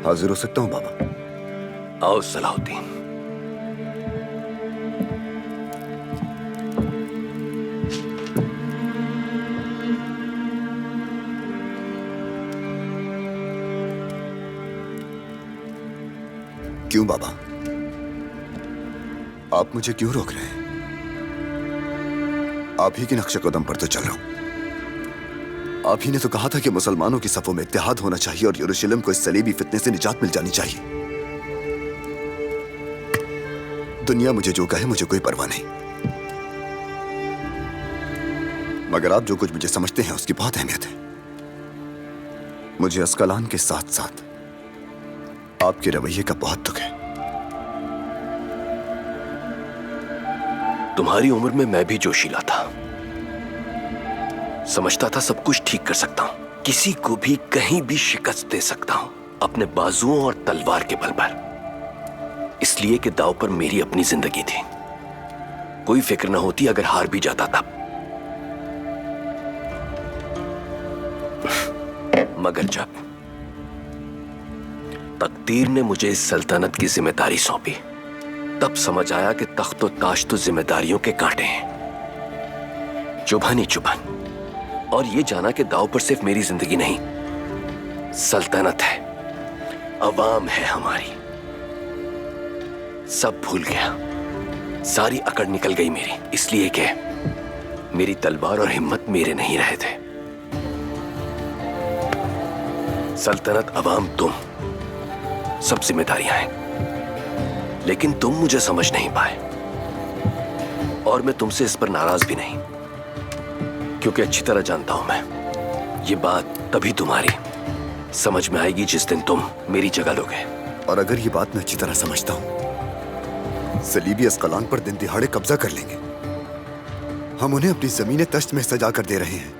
हाजिर हो सकता हूं बाबा? आओ सलाहुद्दीन। क्यों बाबा, आप मुझे क्यों रोक रहे हैं? आप ही के नक्शे कदम पर तो चल रहा हूं। आप ही ने तो कहा था कि मुसलमानों की सफों में इत्तेहाद होना चाहिए और यरूशलेम को इस सलीबी फितने से निजात मिल जानी चाहिए। दुनिया मुझे जो कहे मुझे कोई परवाह नहीं, मगर आप जो कुछ मुझे समझते हैं उसकी बहुत अहमियत है। मुझे अस्कलान के साथ साथ आपके रवैये का बहुत दुख है। तुम्हारी उम्र में मैं भी जोशीला था, समझता था सब कुछ ठीक कर सकता हूं, किसी को भी कहीं भी शिकस्त दे सकता हूं अपने बाजुओं और तलवार के बल पर। इसलिए कि दांव पर मेरी अपनी जिंदगी थी। कोई फिक्र न होती अगर हार भी जाता तब। मगर जब तकदीर ने मुझे इस सल्तनत की जिम्मेदारी सौंपी, तब समझ आया कि तख्त और ताज तो जिम्मेदारियों के कांटे हैं, चुभन ही चुभन। और ये जाना कि दांव पर सिर्फ मेरी जिंदगी नहीं, सल्तनत है, अवाम है हमारी। सब भूल गया, सारी अकड़ निकल गई मेरी, इसलिए कि मेरी तलवार और हिम्मत मेरे नहीं रहे थे। सल्तनत, अवाम, तुम, सब जिम्मेदारियां हैं, लेकिन तुम मुझे समझ नहीं पाए। और मैं तुमसे इस पर नाराज भी नहीं, क्योंकि अच्छी तरह जानता हूं मैं, ये बात तभी तुम्हारी समझ में आएगी जिस दिन तुम मेरी जगह लोगे। और अगर ये बात मैं अच्छी तरह समझता हूं, सलीबी अस्कलान पर दिन दिहाड़े कब्जा कर लेंगे। हम उन्हें अपनी जमीनें तश्त में सजा कर दे रहे हैं।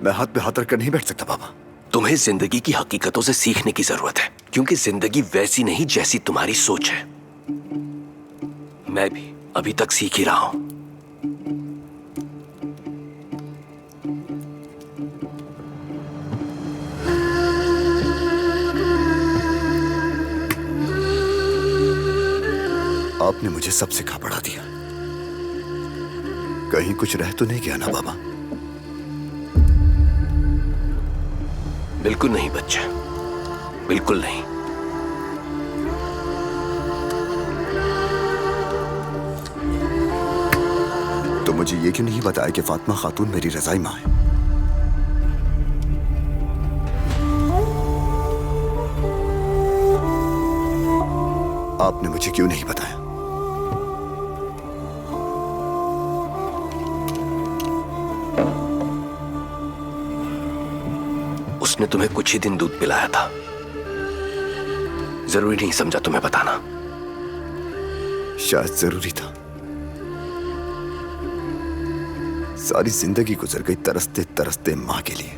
मैं हाथ पे हाथ रखकर नहीं बैठ सकता बाबा। तुम्हें जिंदगी की हकीकतों से सीखने की जरूरत है, क्योंकि जिंदगी वैसी नहीं जैसी तुम्हारी सोच है। मैं भी अभी तक सीख ही रहा हूं। आपने मुझे सब सिखा पढ़ा दिया, कहीं कुछ रह तो नहीं गया ना बाबा? बिल्कुल नहीं बच्चा, बिल्कुल नहीं। तो मुझे ये क्यों नहीं बताया कि फातिमा खातून मेरी रजाई मां है? आपने मुझे क्यों नहीं बताया? उसने तुम्हें कुछ ही दिन दूध पिलाया था, जरूरी नहीं समझा तुम्हें बताना। शायद जरूरी था। सारी जिंदगी गुजर गई तरसते तरसते मां के लिए।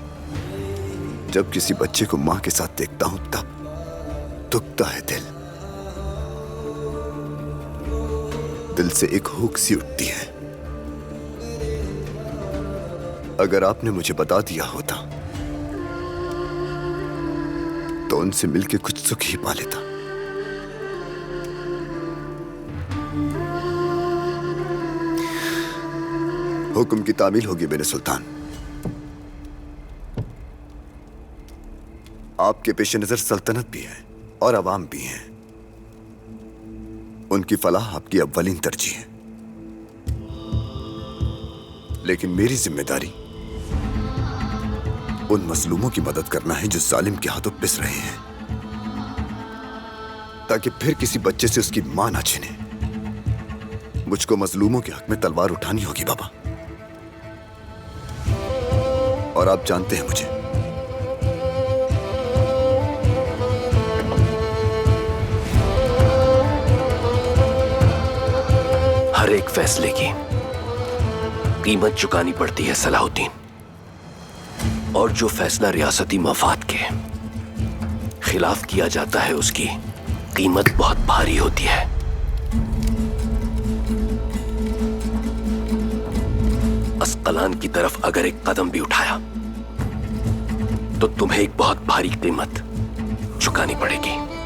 जब किसी बच्चे को मां के साथ देखता हूं तब दुखता है दिल। दिल से एक हुक सी उठती है। अगर आपने मुझे बता दिया होता तो उनसे मिलके कुछ सुख ही पा लेता। हुक्म की तामील होगी मेरे सुल्तान। आपके पेश नजर सल्तनत भी है और अवाम भी है। उनकी फलाह आपकी अव्वलीन तरजीह है, लेकिन मेरी जिम्मेदारी उन मजलूमों की मदद करना है जो जालिम के हाथों पिस रहे हैं, ताकि फिर किसी बच्चे से उसकी मां ना छीने। मुझको मजलूमों के हक में तलवार उठानी होगी बाबा। और आप जानते हैं मुझे, हर एक फैसले की कीमत चुकानी पड़ती है सलाहुद्दीन, और जो फैसला रियासती मफाद के खिलाफ किया जाता है उसकी कीमत बहुत भारी होती है। अस्कलान की तरफ अगर एक कदम भी उठाया तो तुम्हें एक बहुत भारी कीमत चुकानी पड़ेगी।